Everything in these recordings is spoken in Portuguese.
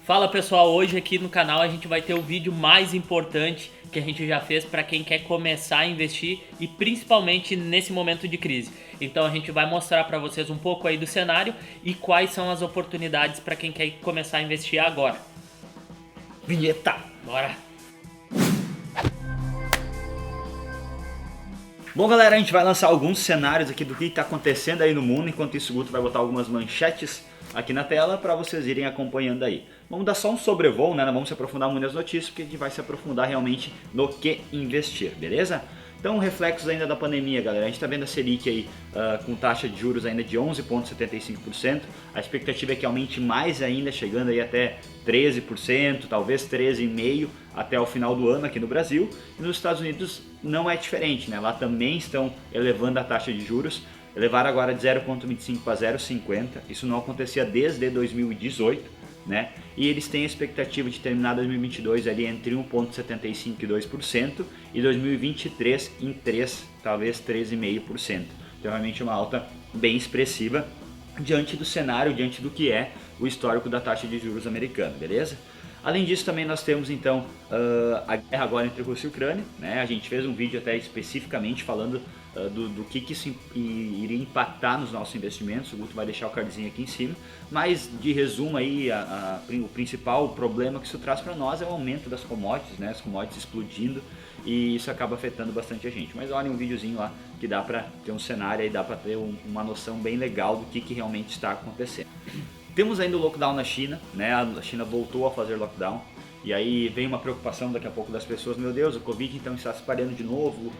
Fala pessoal, hoje aqui no canal a gente vai ter o vídeo mais importante que a gente já fez para quem quer começar a investir e principalmente nesse momento de crise. Então a gente vai mostrar para vocês um pouco aí do cenário e quais são as oportunidades para quem quer começar a investir agora. Vinheta! Bora! Bom, galera, a gente vai lançar alguns cenários aqui do que está acontecendo aí no mundo. Enquanto isso, o Guto vai botar algumas manchetes aqui na tela para vocês irem acompanhando aí. Vamos dar só um sobrevoo, né? Não vamos se aprofundar muito nas notícias, porque a gente vai se aprofundar realmente no que investir, beleza? Então, reflexos ainda da pandemia, galera. A gente está vendo a Selic aí com taxa de juros ainda de 11,75%. A expectativa é que aumente mais ainda, chegando aí até 13%, talvez 13,5% até o final do ano aqui no Brasil. E nos Estados Unidos não é diferente, né? Lá também estão elevando a taxa de juros. Elevaram agora de 0,25 para 0,50. Isso não acontecia desde 2018. Né? E eles têm a expectativa de terminar 2022 ali entre 1,75% e 2% e 2023 em 3%, talvez 13,5%. Então realmente é uma alta bem expressiva diante do cenário, diante do que é o histórico da taxa de juros americana, beleza? Além disso, também nós temos então a guerra agora entre Rússia e Ucrânia, né? A gente fez um vídeo até especificamente falando do que isso iria impactar nos nossos investimentos. O Guto vai deixar o cardzinho aqui em cima, mas de resumo aí, o principal problema que isso traz para nós é o aumento das commodities, né? As commodities explodindo, e isso acaba afetando bastante a gente. Mas olha um videozinho lá que dá para ter um cenário e dá para ter uma noção bem legal do que realmente está acontecendo. Temos ainda o lockdown na China, né? A China voltou a fazer lockdown. E aí vem uma preocupação daqui a pouco das pessoas, meu Deus, o Covid então está se espalhando de novo,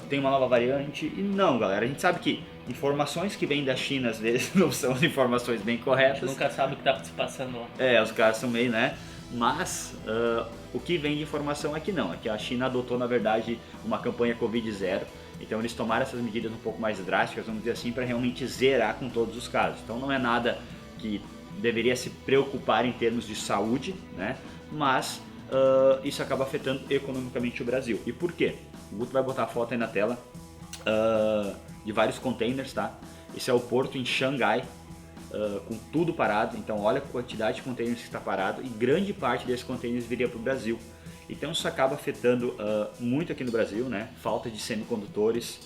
tem uma nova variante. E não, galera, a gente sabe que informações que vêm da China às vezes não são as informações bem corretas. A gente nunca sabe o que está se passando lá. Os caras são meio, né? Mas o que vem de informação é que não, é que a China adotou na verdade uma campanha Covid zero. Então eles tomaram essas medidas um pouco mais drásticas, vamos dizer assim, para realmente zerar com todos os casos. Então não é nada que deveria se preocupar em termos de saúde, né? Mas isso acaba afetando economicamente o Brasil. E por quê? O Guto vai botar a foto aí na tela de vários containers, tá? Esse é o porto em Xangai, com tudo parado. Então olha a quantidade de containers que está parado, e grande parte desses containers viria para o Brasil. Então isso acaba afetando muito aqui no Brasil, né? Falta de semicondutores,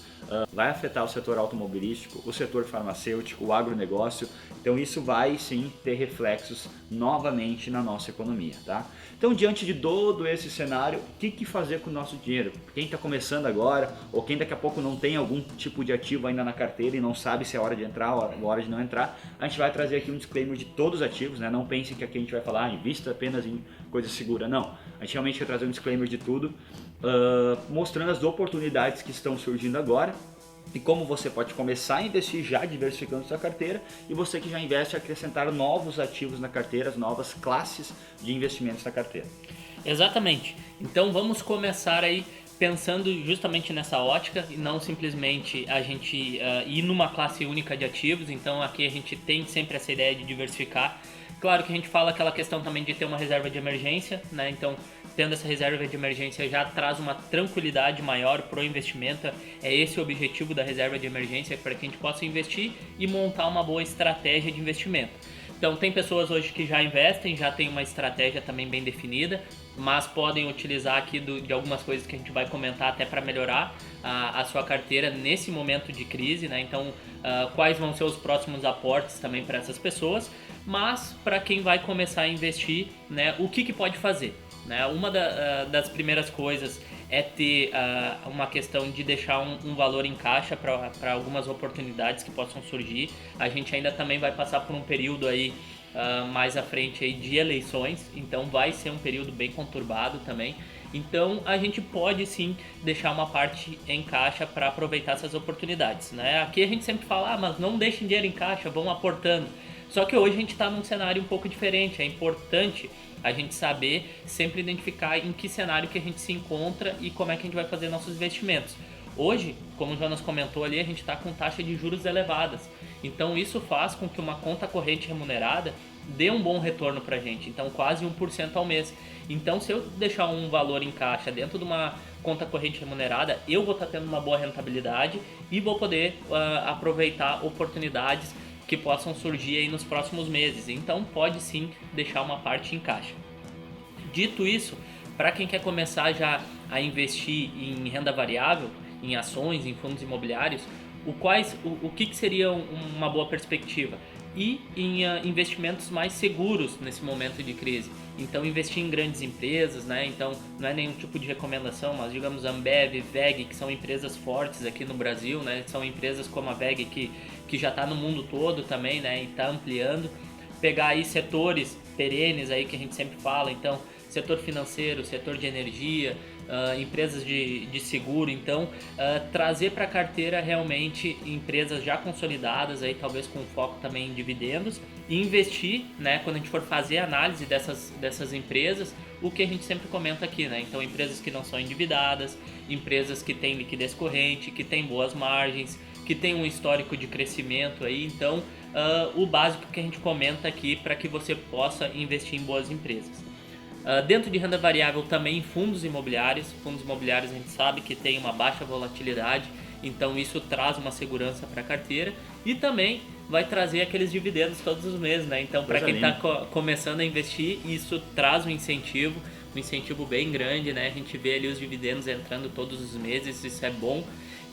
vai afetar o setor automobilístico, o setor farmacêutico, o agronegócio. Então isso vai sim ter reflexos novamente na nossa economia, tá? Então diante de todo esse cenário, o que fazer com o nosso dinheiro? Quem está começando agora, ou quem daqui a pouco não tem algum tipo de ativo ainda na carteira e não sabe se é hora de entrar ou hora de não entrar, a gente vai trazer aqui um disclaimer de todos os ativos, né? Não pensem que aqui a gente vai falar, invista apenas em coisa segura, não. A gente realmente quer trazer um disclaimer de tudo, mostrando as oportunidades que estão surgindo agora e como você pode começar a investir já diversificando sua carteira, e você que já investe acrescentar novos ativos na carteira, as novas classes de investimentos na carteira. Exatamente. Então vamos começar aí pensando justamente nessa ótica e não simplesmente a gente ir numa classe única de ativos. Então aqui a gente tem sempre essa ideia de diversificar. Claro que a gente fala aquela questão também de ter uma reserva de emergência, né? Então, tendo essa reserva de emergência já traz uma tranquilidade maior para o investimento. É esse o objetivo da reserva de emergência, para que a gente possa investir e montar uma boa estratégia de investimento. Então, tem pessoas hoje que já investem, já tem uma estratégia também bem definida, mas podem utilizar aqui de algumas coisas que a gente vai comentar até para melhorar a sua carteira nesse momento de crise, né? Então, quais vão ser os próximos aportes também para essas pessoas, mas para quem vai começar a investir, né, o que pode fazer? Né? Uma das primeiras coisas é ter uma questão de deixar um valor em caixa para algumas oportunidades que possam surgir. A gente ainda também vai passar por um período aí mais à frente aí de eleições, então vai ser um período bem conturbado também. Então a gente pode sim deixar uma parte em caixa para aproveitar essas oportunidades, né? Aqui a gente sempre fala, mas não deixem dinheiro em caixa, vão aportando. Só que hoje a gente está num cenário um pouco diferente, é importante a gente saber sempre identificar em que cenário que a gente se encontra e como é que a gente vai fazer nossos investimentos. Hoje, como o Jonas comentou ali, a gente está com taxa de juros elevadas. Então isso faz com que uma conta corrente remunerada dê um bom retorno para a gente. Então quase 1% ao mês. Então se eu deixar um valor em caixa dentro de uma conta corrente remunerada, eu vou estar tendo uma boa rentabilidade e vou poder aproveitar oportunidades que possam surgir aí nos próximos meses. Então pode sim deixar uma parte em caixa. Dito isso, para quem quer começar já a investir em renda variável, em ações, em fundos imobiliários, o que seria uma boa perspectiva? E em investimentos mais seguros nesse momento de crise. Então investir em grandes empresas, né? Então não é nenhum tipo de recomendação, mas digamos Ambev, WEG, que são empresas fortes aqui no Brasil, né? São empresas como a WEG que já está no mundo todo também, né? E está ampliando. Pegar aí setores perenes aí que a gente sempre fala, então setor financeiro, setor de energia, empresas de seguro, então trazer para a carteira realmente empresas já consolidadas, aí talvez com foco também em dividendos, e investir, né, quando a gente for fazer a análise dessas empresas, o que a gente sempre comenta aqui, né? Então empresas que não são endividadas, empresas que têm liquidez corrente, que têm boas margens, que têm um histórico de crescimento aí, então o básico que a gente comenta aqui para que você possa investir em boas empresas. Dentro de renda variável também fundos imobiliários. Fundos imobiliários a gente sabe que tem uma baixa volatilidade, então isso traz uma segurança para a carteira e também vai trazer aqueles dividendos todos os meses, né? Então para quem está começando a investir, isso traz um incentivo bem grande, né? A gente vê ali os dividendos entrando todos os meses, isso é bom.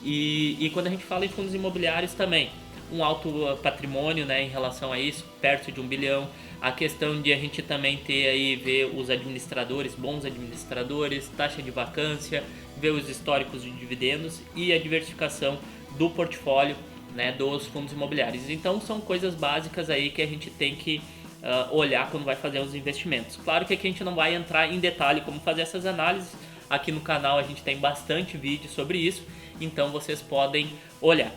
E quando a gente fala em fundos imobiliários também, um alto patrimônio, né, em relação a isso, perto de 1 bilhão. A questão de a gente também ter aí, ver os administradores, bons administradores, taxa de vacância, ver os históricos de dividendos e a diversificação do portfólio, né, dos fundos imobiliários. Então são coisas básicas aí que a gente tem que olhar quando vai fazer os investimentos. Claro que aqui a gente não vai entrar em detalhe como fazer essas análises. Aqui no canal a gente tem bastante vídeo sobre isso, então vocês podem olhar.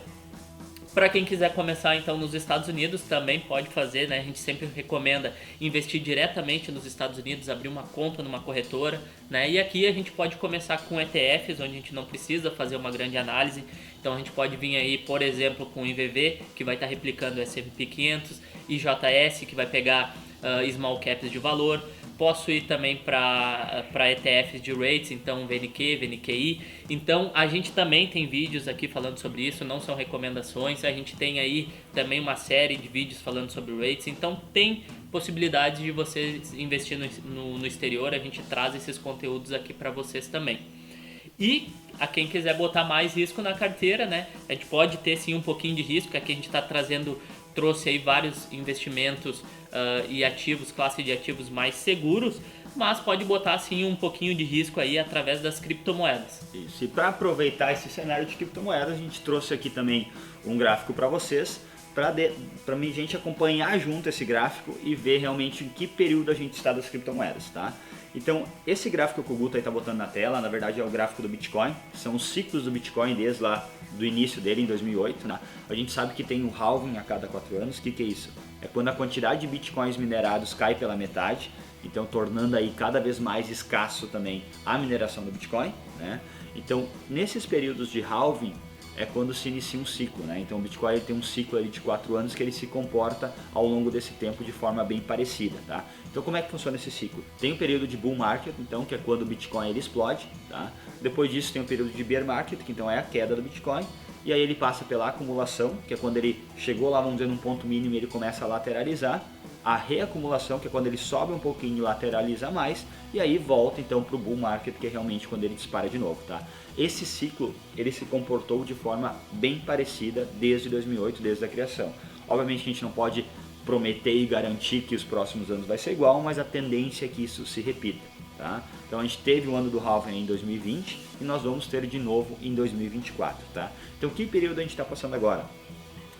Para quem quiser começar então nos Estados Unidos também pode fazer, né? A gente sempre recomenda investir diretamente nos Estados Unidos, abrir uma conta numa corretora, né? E aqui a gente pode começar com ETFs, onde a gente não precisa fazer uma grande análise. Então a gente pode vir aí, por exemplo, com o IVV, que vai estar replicando o S&P 500, IJS, que vai pegar small caps de valor. Posso ir também para ETFs de rates, então VNQ, VNQI. Então a gente também tem vídeos aqui falando sobre isso, não são recomendações. A gente tem aí também uma série de vídeos falando sobre rates. Então tem possibilidade de vocês investir no exterior. A gente traz esses conteúdos aqui para vocês também. E a quem quiser botar mais risco na carteira, né? A gente pode ter sim um pouquinho de risco. Aqui a gente está trouxe aí vários investimentos e ativos, classe de ativos mais seguros, mas pode botar sim um pouquinho de risco aí através das criptomoedas. Isso, e para aproveitar esse cenário de criptomoedas, a gente trouxe aqui também um gráfico para vocês, para a gente acompanhar junto esse gráfico e ver realmente em que período a gente está das criptomoedas, tá? Então, esse gráfico que o Guto está botando na tela, na verdade é o gráfico do Bitcoin, são os ciclos do Bitcoin desde lá do início dele, em 2008, né? A gente sabe que tem um halving a cada 4 anos. O que é isso? É quando a quantidade de Bitcoins minerados cai pela metade, então tornando aí cada vez mais escasso também a mineração do Bitcoin, né? Então, nesses períodos de halving, é quando se inicia um ciclo, né? Então o Bitcoin ele tem um ciclo ali de 4 anos que ele se comporta ao longo desse tempo de forma bem parecida, tá? Então como é que funciona esse ciclo? Tem o período de bull market, então, que é quando o Bitcoin ele explode, tá? Depois disso tem o período de bear market, que então é a queda do Bitcoin, e aí ele passa pela acumulação, que é quando ele chegou lá, vamos dizer, num ponto mínimo e ele começa a lateralizar, a reacumulação, que é quando ele sobe um pouquinho e lateraliza mais, e aí volta então para o bull market, que é realmente quando ele dispara de novo, tá? Esse ciclo, ele se comportou de forma bem parecida desde 2008, desde a criação. Obviamente a gente não pode prometer e garantir que os próximos anos vai ser igual, mas a tendência é que isso se repita, tá? Então a gente teve o ano do halving em 2020 e nós vamos ter de novo em 2024, tá? Então que período a gente está passando agora?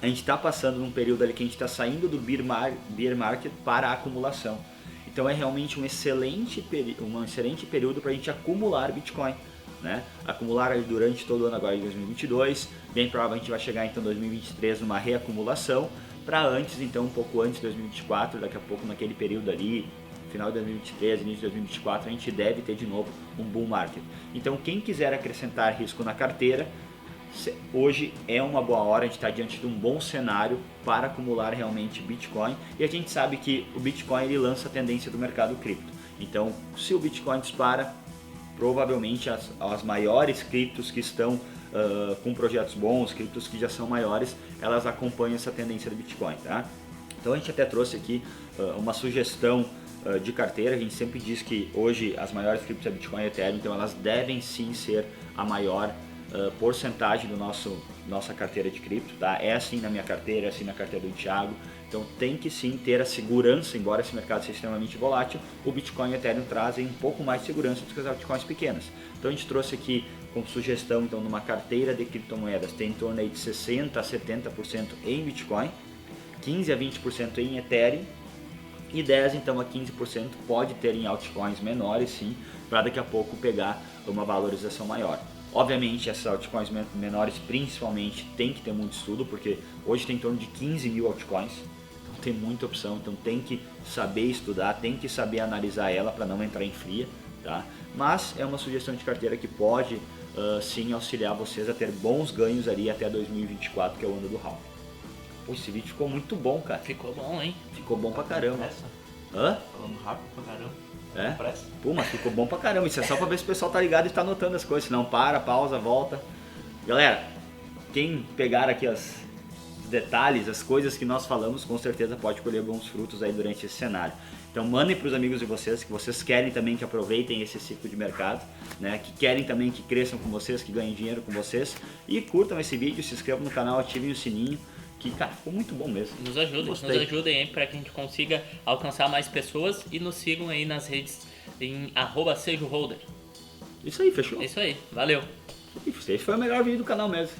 A gente está passando num período ali que a gente está saindo do bear market para a acumulação. Então é realmente um excelente período para a gente acumular Bitcoin, né? Acumular ali durante todo o ano agora de 2022, bem provável a gente vai chegar então em 2023 numa reacumulação, para antes, então um pouco antes de 2024, daqui a pouco naquele período ali, final de 2023, início de 2024, a gente deve ter de novo um bull market. Então quem quiser acrescentar risco na carteira, hoje é uma boa hora, a gente está diante de um bom cenário para acumular realmente Bitcoin, e a gente sabe que o Bitcoin ele lança a tendência do mercado cripto. Então se o Bitcoin dispara, provavelmente as maiores criptos que estão com projetos bons, criptos que já são maiores, elas acompanham essa tendência do Bitcoin, tá? Então a gente até trouxe aqui uma sugestão de carteira. A gente sempre diz que hoje as maiores criptos é Bitcoin e Ethereum, então elas devem sim ser a maior porcentagem do nossa carteira de cripto, tá? É assim na minha carteira, é assim na carteira do Thiago. Então tem que sim ter a segurança, embora esse mercado seja extremamente volátil, o Bitcoin e o Ethereum trazem um pouco mais de segurança do que as altcoins pequenas. Então a gente trouxe aqui como sugestão, então, numa carteira de criptomoedas, tem em torno aí de 60% a 70% em Bitcoin, 15% a 20% em Ethereum, e 10% então a 15% pode ter em altcoins menores, sim, para daqui a pouco pegar uma valorização maior. Obviamente essas altcoins menores principalmente tem que ter muito estudo, porque hoje tem em torno de 15 mil altcoins, então tem muita opção, então tem que saber estudar, tem que saber analisar ela para não entrar em fria, tá? Mas é uma sugestão de carteira que pode sim auxiliar vocês a ter bons ganhos ali até 2024, que é o ano do halving. Pô, esse vídeo ficou muito bom, cara. Ficou bom, hein? Ficou bom pra caramba. Pressa. Hã? Falando rápido pra caramba. É? Pressa. Pô, mas ficou bom pra caramba. Isso é só pra ver se o pessoal tá ligado e tá anotando as coisas. Senão para, pausa, volta. Galera, quem pegar aqui os detalhes, as coisas que nós falamos, com certeza pode colher bons frutos aí durante esse cenário. Então mandem para os amigos de vocês, que vocês querem também que aproveitem esse ciclo de mercado, né? Que querem também que cresçam com vocês, que ganhem dinheiro com vocês. E curtam esse vídeo, se inscrevam no canal, ativem o sininho, que, cara, ficou muito bom mesmo. Nos ajudem aí para que a gente consiga alcançar mais pessoas e nos sigam aí nas redes em @sejoholder. Isso aí, fechou? É isso aí, valeu. Esse foi o melhor vídeo do canal mesmo.